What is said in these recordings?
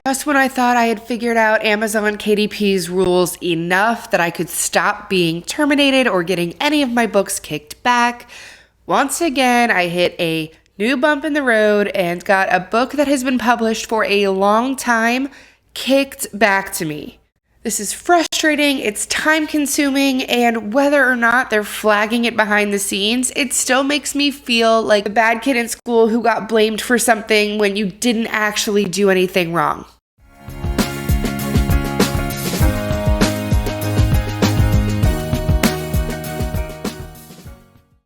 Just when I thought I had figured out Amazon KDP's rules enough that I could stop being terminated or getting any of my books kicked back, once again I hit a new bump in the road and got a book that has been published for a long time kicked back to me. This is frustrating, it's time consuming, and whether or not they're flagging it behind the scenes, it still makes me feel like the bad kid in school who got blamed for something when you didn't actually do anything wrong.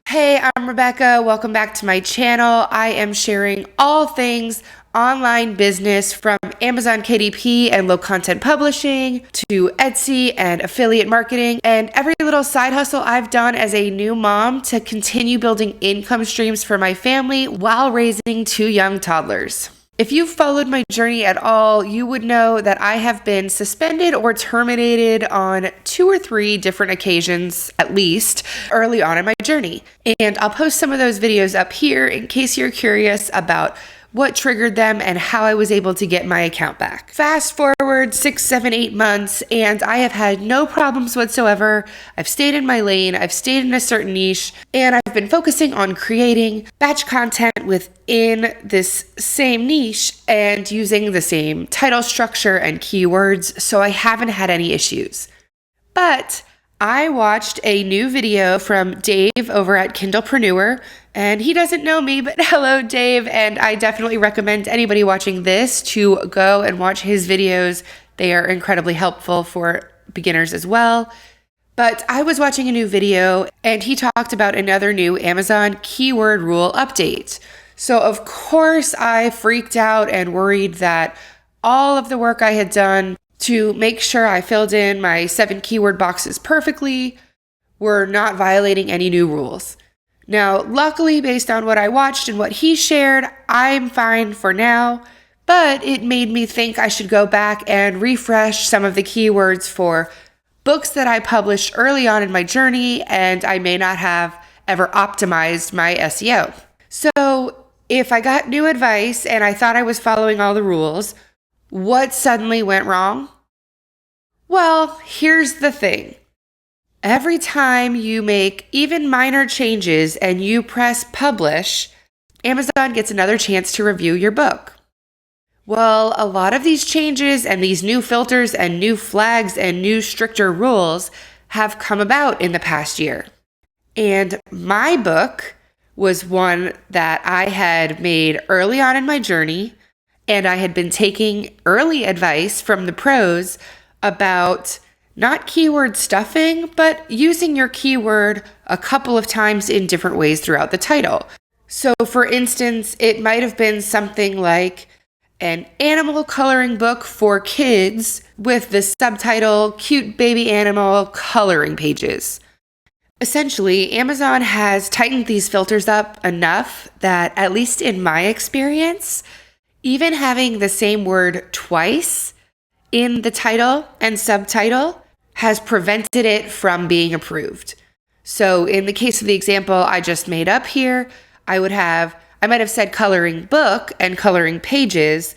Hey, I'm Rebecca. Welcome back to my channel. I am sharing all things online business from Amazon KDP and low content publishing to Etsy and affiliate marketing and every little side hustle I've done as a new mom to continue building income streams for my family while raising two young toddlers. If you've followed my journey at all, you would know that I have been suspended or terminated on 2 or 3 different occasions, at least, early on in my journey. And I'll post some of those videos up here in case you're curious about what triggered them and how I was able to get my account back. Fast forward 6, 7, 8 months, and I have had no problems whatsoever. I've stayed in my lane, I've stayed in a certain niche, and I've been focusing on creating batch content within this same niche and using the same title structure and keywords, so I haven't had any issues. But I watched a new video from Dave over at Kindlepreneur, and he doesn't know me, but hello, Dave, and I definitely recommend anybody watching this to go and watch his videos. They are incredibly helpful for beginners as well. But I was watching a new video, and he talked about another new Amazon keyword rule update. So of course I freaked out and worried that all of the work I had done to make sure I filled in my 7 keyword boxes perfectly were not violating any new rules. Now, luckily, based on what I watched and what he shared, I'm fine for now, but it made me think I should go back and refresh some of the keywords for books that I published early on in my journey, and I may not have ever optimized my SEO. So if I got new advice and I thought I was following all the rules, what suddenly went wrong? Well, here's the thing. Every time you make even minor changes and you press publish, Amazon gets another chance to review your book. Well, a lot of these changes and these new filters and new flags and new stricter rules have come about in the past year. And my book was one that I had made early on in my journey, and I had been taking early advice from the pros about not keyword stuffing, but using your keyword a couple of times in different ways throughout the title. So for instance, it might have been something like an animal coloring book for kids with the subtitle Cute Baby Animal Coloring Pages. Essentially, Amazon has tightened these filters up enough that, at least in my experience, even having the same word twice in the title and subtitle has prevented it from being approved. So in the case of the example I just made up here, I might have said coloring book and coloring pages,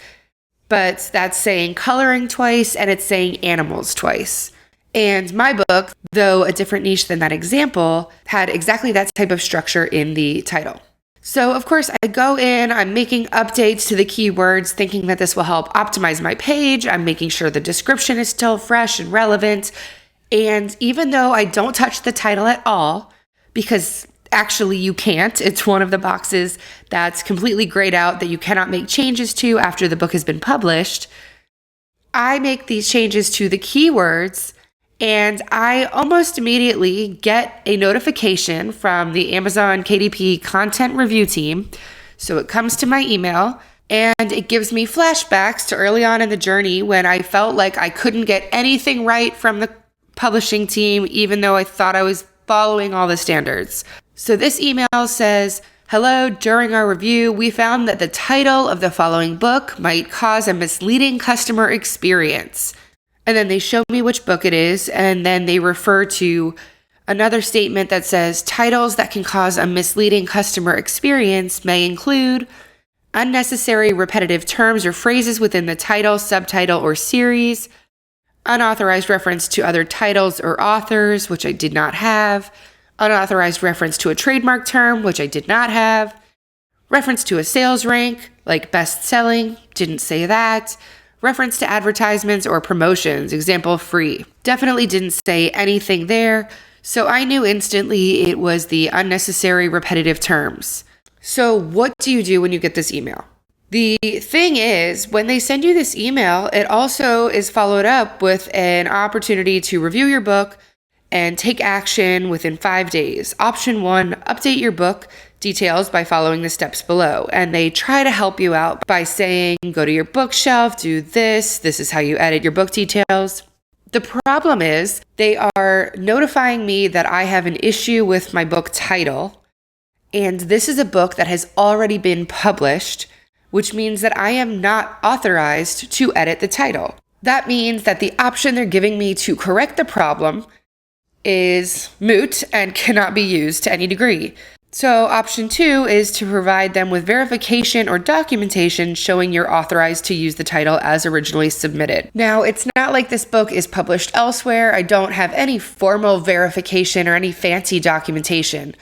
but that's saying coloring twice and it's saying animals twice. And my book, though a different niche than that example, had exactly that type of structure in the title. So of course I go in, I'm making updates to the keywords thinking that this will help optimize my page. I'm making sure the description is still fresh and relevant. And even though I don't touch the title at all, because actually you can't, it's one of the boxes that's completely grayed out that you cannot make changes to after the book has been published, I make these changes to the keywords. And I almost immediately get a notification from the Amazon KDP content review team. So it comes to my email and it gives me flashbacks to early on in the journey when I felt like I couldn't get anything right from the publishing team, even though I thought I was following all the standards. So this email says, "Hello, during our review, we found that the title of the following book might cause a misleading customer experience." And then they show me which book it is, and then they refer to another statement that says titles that can cause a misleading customer experience may include unnecessary repetitive terms or phrases within the title, subtitle, or series, unauthorized reference to other titles or authors, which I did not have, unauthorized reference to a trademark term, which I did not have, reference to a sales rank, like best-selling, didn't say that, reference to advertisements or promotions, example, free. Definitely didn't say anything there, so I knew instantly it was the unnecessary repetitive terms. So what do you do when you get this email? The thing is, when they send you this email, it also is followed up with an opportunity to review your book and take action within 5 days. Option 1, update your book details by following the steps below. And they try to help you out by saying, go to your bookshelf, do this is how you edit your book details. The problem is they are notifying me that I have an issue with my book title, and this is a book that has already been published, which means that I am not authorized to edit the title. That means that the option they're giving me to correct the problem is moot and cannot be used to any degree. So option 2 is to provide them with verification or documentation showing you're authorized to use the title as originally submitted. Now, it's not like this book is published elsewhere. I don't have any formal verification or any fancy documentation.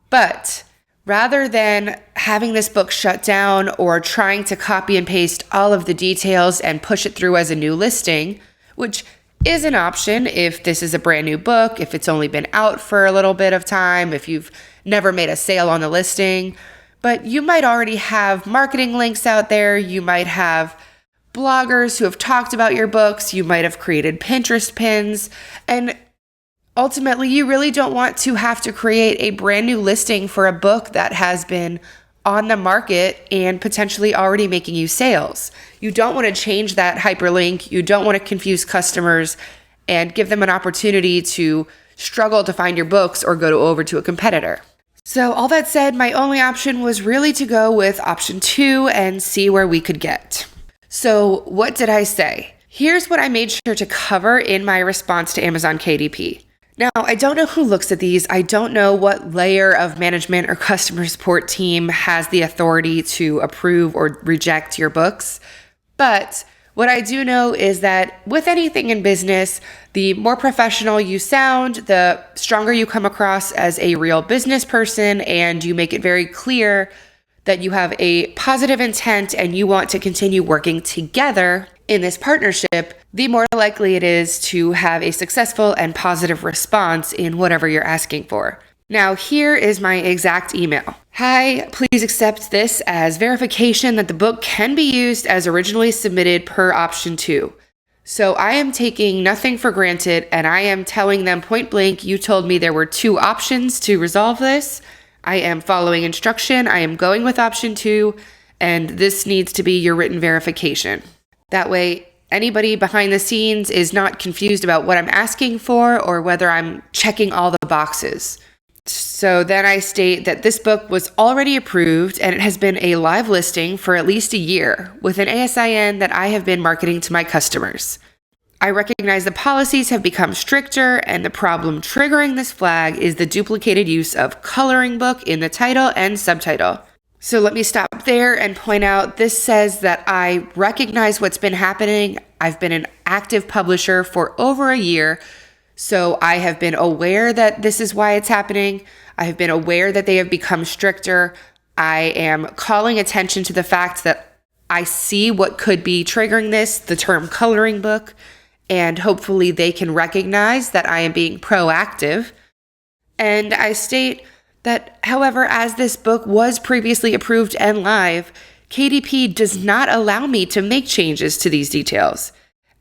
But rather than having this book shut down or trying to copy and paste all of the details and push it through as a new listing, which is an option if this is a brand new book, if it's only been out for a little bit of time, if you've never made a sale on the listing, but you might already have marketing links out there. You might have bloggers who have talked about your books. You might have created Pinterest pins, and ultimately, you really don't want to have to create a brand new listing for a book that has been on the market and potentially already making you sales. You don't want to change that hyperlink. You don't want to confuse customers and give them an opportunity to struggle to find your books or go over to a competitor. So all that said, my only option was really to go with option 2 and see where we could get. So what did I say? Here's what I made sure to cover in my response to Amazon KDP. Now, I don't know who looks at these. I don't know what layer of management or customer support team has the authority to approve or reject your books. But what I do know is that with anything in business, the more professional you sound, the stronger you come across as a real business person, and you make it very clear that you have a positive intent and you want to continue working together in this partnership, the more likely it is to have a successful and positive response in whatever you're asking for. Now, here is my exact email. Hi, please accept this as verification that the book can be used as originally submitted per option 2. So I am taking nothing for granted, and I am telling them point blank, you told me there were 2 options to resolve this. I am following instruction. I am going with option 2, and this needs to be your written verification. That way, anybody behind the scenes is not confused about what I'm asking for or whether I'm checking all the boxes. So then I state that this book was already approved and it has been a live listing for at least a year with an ASIN that I have been marketing to my customers. I recognize the policies have become stricter, and the problem triggering this flag is the duplicated use of coloring book in the title and subtitle. So let me stop there and point out this says that I recognize what's been happening. I've been an active publisher for over a year, so I have been aware that this is why it's happening. I have been aware that they have become stricter. I am calling attention to the fact that I see what could be triggering this, the term coloring book, and hopefully they can recognize that I am being proactive. And I state that, however, as this book was previously approved and live, KDP does not allow me to make changes to these details.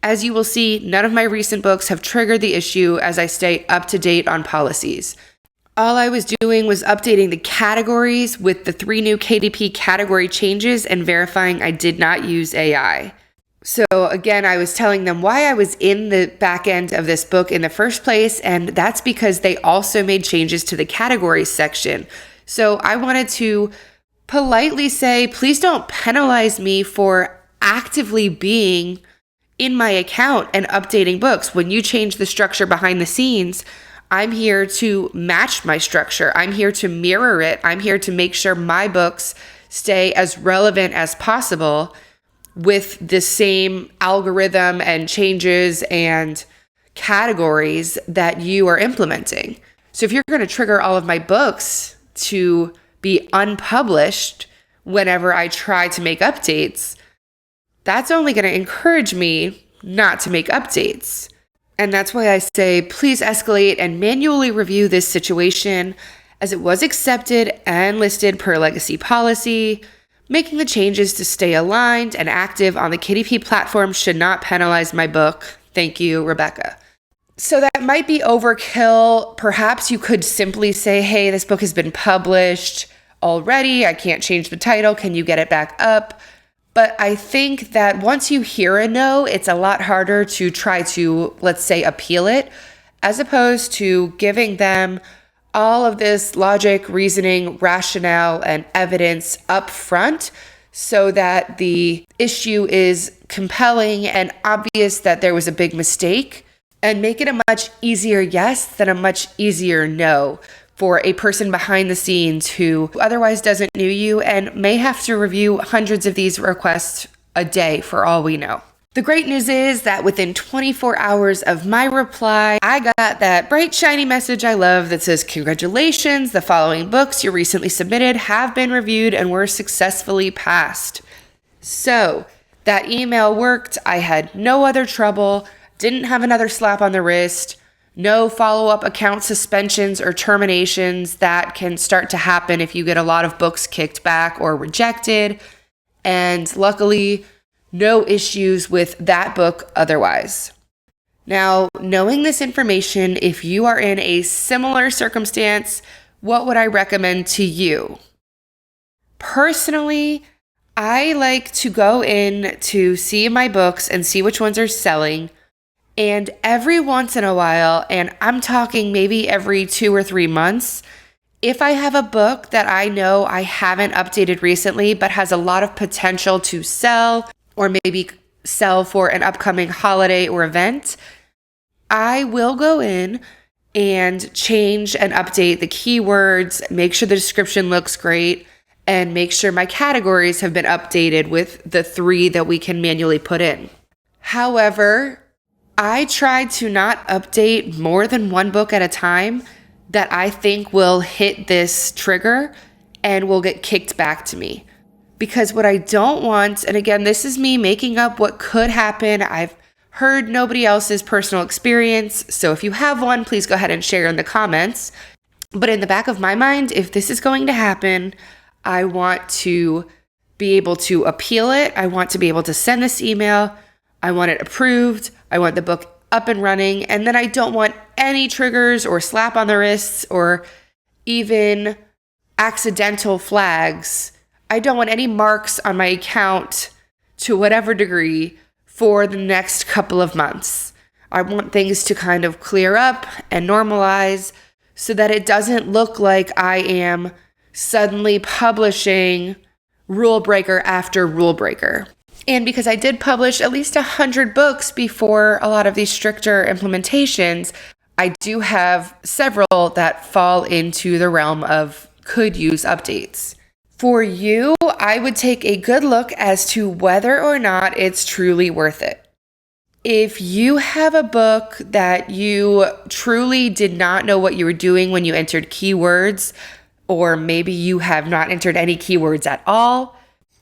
As you will see, none of my recent books have triggered the issue as I stay up to date on policies. All I was doing was updating the categories with the 3 new KDP category changes and verifying I did not use AI. So again, I was telling them why I was in the back end of this book in the first place, and that's because they also made changes to the categories section. So I wanted to politely say, please don't penalize me for actively being in my account and updating books. When you change the structure behind the scenes, I'm here to match my structure. I'm here to mirror it. I'm here to make sure my books stay as relevant as possible with the same algorithm and changes and categories that you are implementing. So if you're going to trigger all of my books to be unpublished whenever I try to make updates, that's only going to encourage me not to make updates. And that's why I say, please escalate and manually review this situation, as it was accepted and listed per legacy policy. Making the changes to stay aligned and active on the KDP platform should not penalize my book. Thank you, Rebecca. So that might be overkill. Perhaps you could simply say, hey, this book has been published already. I can't change the title. Can you get it back up? But I think that once you hear a no, it's a lot harder to try to, let's say, appeal it, as opposed to giving them all of this logic, reasoning, rationale, and evidence up front so that the issue is compelling and obvious that there was a big mistake, and make it a much easier yes than a much easier no for a person behind the scenes who otherwise doesn't know you and may have to review hundreds of these requests a day for all we know. The great news is that within 24 hours of my reply, I got that bright, shiny message I love that says, congratulations, the following books you recently submitted have been reviewed and were successfully passed. So that email worked. I had no other trouble, didn't have another slap on the wrist, no follow-up account suspensions or terminations that can start to happen if you get a lot of books kicked back or rejected. And luckily, no issues with that book otherwise. Now, knowing this information, if you are in a similar circumstance, what would I recommend to you? Personally, I like to go in to see my books and see which ones are selling. And every once in a while, and I'm talking maybe every 2 or 3 months, if I have a book that I know I haven't updated recently but has a lot of potential to sell, or maybe sell for an upcoming holiday or event, I will go in and change and update the keywords, make sure the description looks great, and make sure my categories have been updated with the 3 that we can manually put in. However, I try to not update more than 1 book at a time that I think will hit this trigger and will get kicked back to me. Because what I don't want, and again, this is me making up what could happen. I've heard nobody else's personal experience. So if you have one, please go ahead and share in the comments. But in the back of my mind, if this is going to happen, I want to be able to appeal it. I want to be able to send this email. I want it approved. I want the book up and running. And then I don't want any triggers or slap on the wrists or even accidental flags. I don't want any marks on my account to whatever degree for the next couple of months. I want things to kind of clear up and normalize so that it doesn't look like I am suddenly publishing rule breaker after rule breaker. And because I did publish at least 100 books before a lot of these stricter implementations, I do have several that fall into the realm of could use updates. For you, I would take a good look as to whether or not it's truly worth it. If you have a book that you truly did not know what you were doing when you entered keywords, or maybe you have not entered any keywords at all,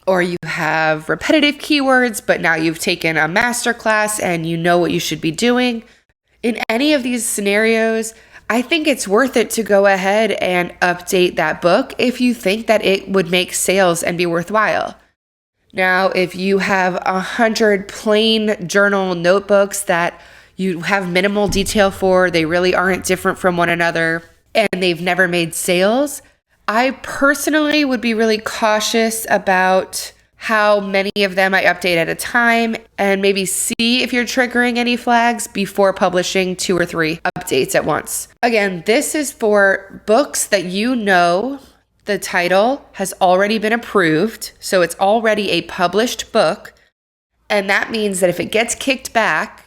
or you have repetitive keywords, but now you've taken a masterclass and you know what you should be doing. In any of these scenarios, I think it's worth it to go ahead and update that book if you think that it would make sales and be worthwhile. Now, if you have 100 plain journal notebooks that you have minimal detail for, they really aren't different from one another, and they've never made sales, I personally would be really cautious about how many of them I update at a time and maybe see if you're triggering any flags before publishing 2 or 3 updates at once. Again, this is for books that you know the title has already been approved, so it's already a published book, and that means that if it gets kicked back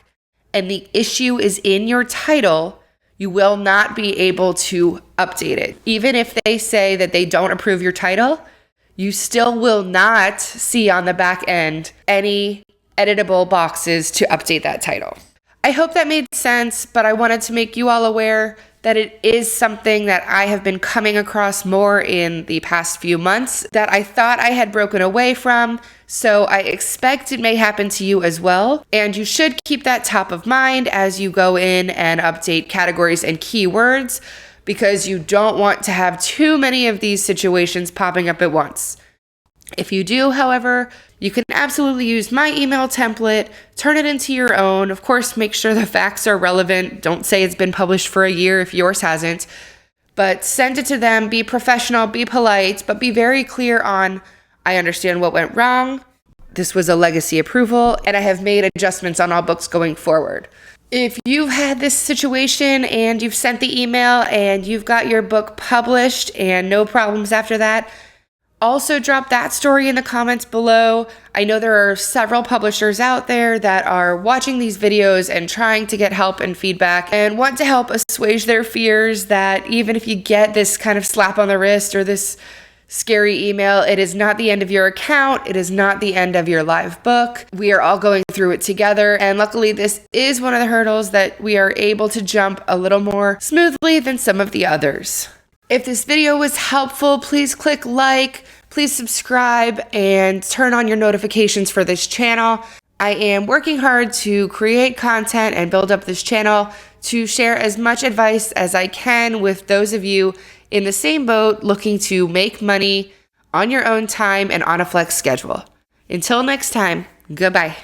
and the issue is in your title, you will not be able to update it. Even if they say that they don't approve your title, you still will not see on the back end any editable boxes to update that title. I hope that made sense, but I wanted to make you all aware that it is something that I have been coming across more in the past few months that I thought I had broken away from. So I expect it may happen to you as well. And you should keep that top of mind as you go in and update categories and keywords, because you don't want to have too many of these situations popping up at once. If you do, however, you can absolutely use my email template, turn it into your own. Of course, make sure the facts are relevant. Don't say it's been published for a year if yours hasn't. But send it to them, be professional, be polite, but be very clear on, I understand what went wrong. This was a legacy approval, and I have made adjustments on all books going forward. If you've had this situation and you've sent the email and you've got your book published and no problems after that, also drop that story in the comments below. I know there are several publishers out there that are watching these videos and trying to get help and feedback and want to help assuage their fears that even if you get this kind of slap on the wrist or this scary email, it is not the end of your account. It is not the end of your live book. We are all going through it together. And luckily, this is one of the hurdles that we are able to jump a little more smoothly than some of the others. If this video was helpful, please click like, please subscribe, and turn on your notifications for this channel. I am working hard to create content and build up this channel to share as much advice as I can with those of you in the same boat looking to make money on your own time and on a flex schedule. Until next time, goodbye.